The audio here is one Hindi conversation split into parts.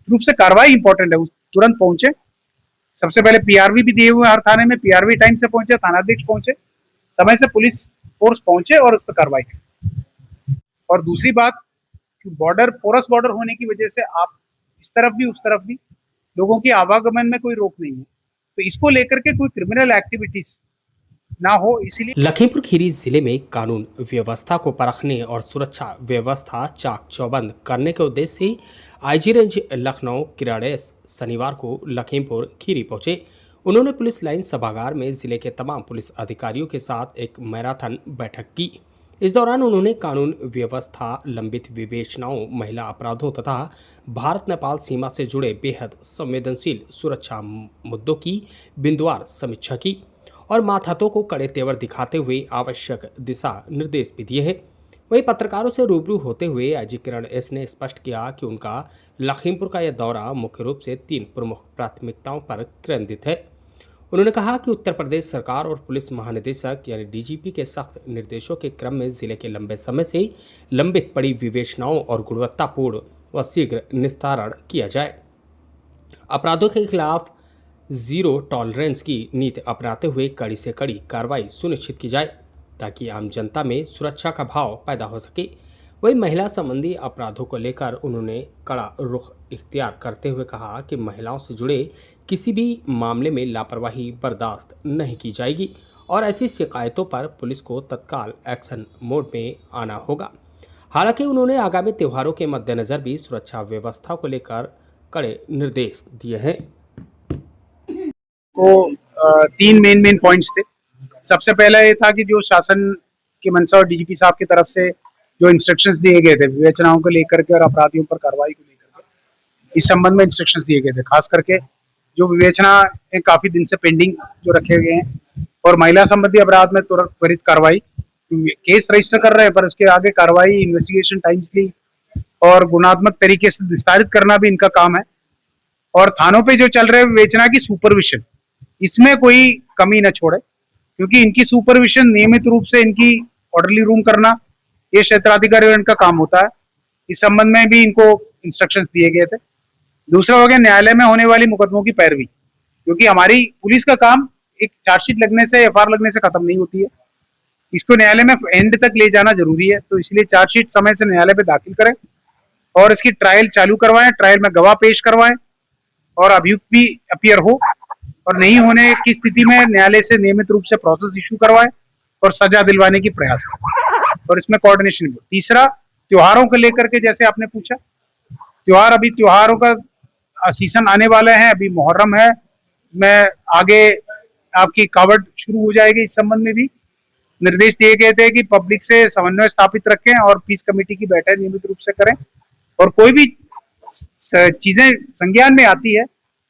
रूप से कार्रवाई इंपॉर्टेंट है, तुरंत पहुंचे। सबसे पहले पीआरवी भी दिए हुए हर थाने में, पीआरवी टाइम से पहुंचे, थानाध्यक्ष पहुंचे, समय से पुलिस फोर्स पहुंचे और उस पर कार्रवाई की। और दूसरी बात, बॉर्डर पोरस बॉर्डर होने की वजह से आप इस तरफ भी उस तरफ भी लोगों की आवागमन में कोई रोक नहीं है, तो इसको लेकर के कोई क्रिमिनल एक्टिविटीज ना हो, इसीलिए लखीमपुर खीरी जिले में कानून व्यवस्था को परखने और सुरक्षा व्यवस्था चाक चौबंद करने के उद्देश्य से आईजी रेंज लखनऊ किराड़ेस शनिवार को लखीमपुर खीरी पहुंचे। उन्होंने पुलिस लाइन सभागार में जिले के तमाम पुलिस अधिकारियों के साथ एक मैराथन बैठक की। इस दौरान उन्होंने कानून व्यवस्था, लंबित विवेचनाओं, महिला अपराधों तथा भारत नेपाल सीमा से जुड़े बेहद संवेदनशील सुरक्षा मुद्दों की बिंदुवार समीक्षा की और मातहतों को कड़े तेवर दिखाते हुए आवश्यक दिशा निर्देश भी दिए हैं। वहीं पत्रकारों से रूबरू होते हुए आईजी किरण एस ने स्पष्ट किया कि उनका लखीमपुर का यह दौरा मुख्य रूप से 3 प्रमुख प्राथमिकताओं पर केंद्रित है। उन्होंने कहा कि उत्तर प्रदेश सरकार और पुलिस महानिदेशक यानी डीजीपी के सख्त निर्देशों के क्रम में जिले के लंबे समय से लंबित पड़ी विवेचनाओं और गुणवत्तापूर्ण व शीघ्र निस्तारण किया जाए। अपराधों के खिलाफ जीरो टॉलरेंस की नीति अपनाते हुए कड़ी से कड़ी कार्रवाई सुनिश्चित की जाए ताकि आम जनता में सुरक्षा का भाव पैदा हो सके। वहीं महिला संबंधी अपराधों को लेकर उन्होंने कड़ा रुख इख्तियार करते हुए कहा कि महिलाओं से जुड़े किसी भी मामले में लापरवाही बर्दाश्त नहीं की जाएगी और ऐसी शिकायतों पर पुलिस को तत्काल एक्शन मोड में आना होगा। हालांकि उन्होंने आगामी त्योहारों के मद्देनजर भी सुरक्षा व्यवस्था को लेकर कड़े निर्देश दिए हैं। तो 3 मेन पॉइंट्स थे। सबसे पहला ये था कि जो शासन की मंशा और डीजीपी साहब की तरफ से जो इंस्ट्रक्शंस दिए गए थे विवेचनाओं को लेकर के और अपराधियों पर कार्रवाई को लेकर के, इस संबंध में इंस्ट्रक्शंस दिए गए थे। खास करके जो विवेचना काफी दिन से पेंडिंग जो रखे गए हैं और महिला संबंधी अपराध में तुरंत त्वरित कार्रवाई, केस रजिस्टर कर रहे हैं पर उसके आगे कार्रवाई, इन्वेस्टिगेशन टाइम्सली और गुणात्मक तरीके से विस्तारित करना भी इनका काम है। और थानों पे जो चल रहे विवेचना की सुपरविजन, इसमें कोई कमी न छोड़े, क्योंकि इनकी सुपरविजन नियमित रूप से इनकी ऑर्डरली रूम करना ये क्षेत्राधिकारी इनका काम होता है। इस संबंध में भी इनको इंस्ट्रक्शंस दिए गए थे। दूसरा हो गया न्यायालय में होने वाली मुकदमों की पैरवी, क्योंकि हमारी पुलिस का काम एक चार्जशीट लगने से, एफआईआर लगने से खत्म नहीं होती है, इसको न्यायालय में एंड तक ले जाना जरूरी है। तो इसलिए चार्जशीट समय से न्यायालय पे दाखिल करें और इसकी ट्रायल चालू करवाएं, ट्रायल में गवाह पेश करवाएं और अभियुक्त भी अपीयर हो, और नहीं होने की स्थिति में न्यायालय से नियमित रूप से प्रोसेस इशू करवाएं और सजा दिलवाने की प्रयास करें और इसमें कोऑर्डिनेशन। तीसरा, त्योहारों को लेकर के जैसे आपने पूछा, त्योहारों का सीजन आने वाला है, अभी मुहर्रम है, मैं आगे आपकी कावड़ शुरू हो जाएगी। इस संबंध में भी निर्देश दिए गए थे कि पब्लिक से समन्वय स्थापित रखें और पीस कमेटी की बैठक नियमित रूप से करें और कोई भी चीजें संज्ञान में आती है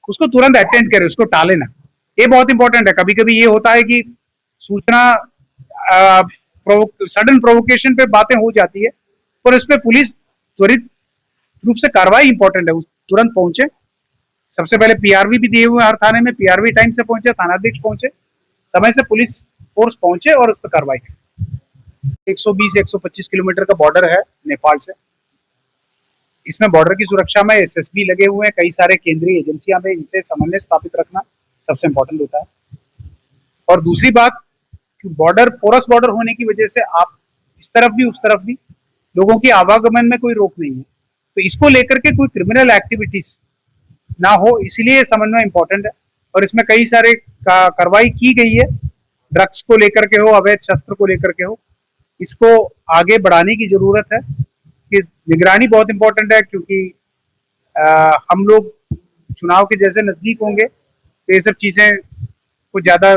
उसको तुरंत अटेंड करें, उसको टाले ना। ये बहुत इंपॉर्टेंट है। कभी कभी ये होता है कि सूचना सडन प्रोवोकेशन पे बातें हो जाती है, पर उस पर पुलिस त्वरित रूप से कार्रवाई इंपॉर्टेंट है, तुरंत पहुंचे। सबसे पहले पीआरवी भी दिए हुए हर थाने में, पीआरवी टाइम से पहुंचे, थानाध्यक्ष पहुंचे, समय से पुलिस फोर्स पहुंचे और उस पर कार्रवाई की। 120-125 किलोमीटर का बॉर्डर है नेपाल से। इसमें बॉर्डर की सुरक्षा में एसएसबी लगे हुए हैं, कई सारे केंद्रीय एजेंसियां में, इनसे समन्वय स्थापित रखना सबसे इंपॉर्टेंट होता है। और दूसरी बात, बॉर्डर पोरस बॉर्डर होने की वजह से आप इस तरफ भी उस तरफ भी लोगों की आवागमन में कोई रोक नहीं है, तो इसको लेकर के कोई क्रिमिनल एक्टिविटीज ना हो, इसलिए समन्वय इंपॉर्टेंट है। और इसमें कई सारे कार्रवाई की गई है, ड्रग्स को लेकर के हो, अवैध शस्त्र को लेकर के हो, इसको आगे बढ़ाने की जरूरत है कि निगरानी बहुत इंपॉर्टेंट है, क्योंकि हम लोग चुनाव के जैसे नजदीक होंगे तो ये सब चीजें कुछ ज्यादा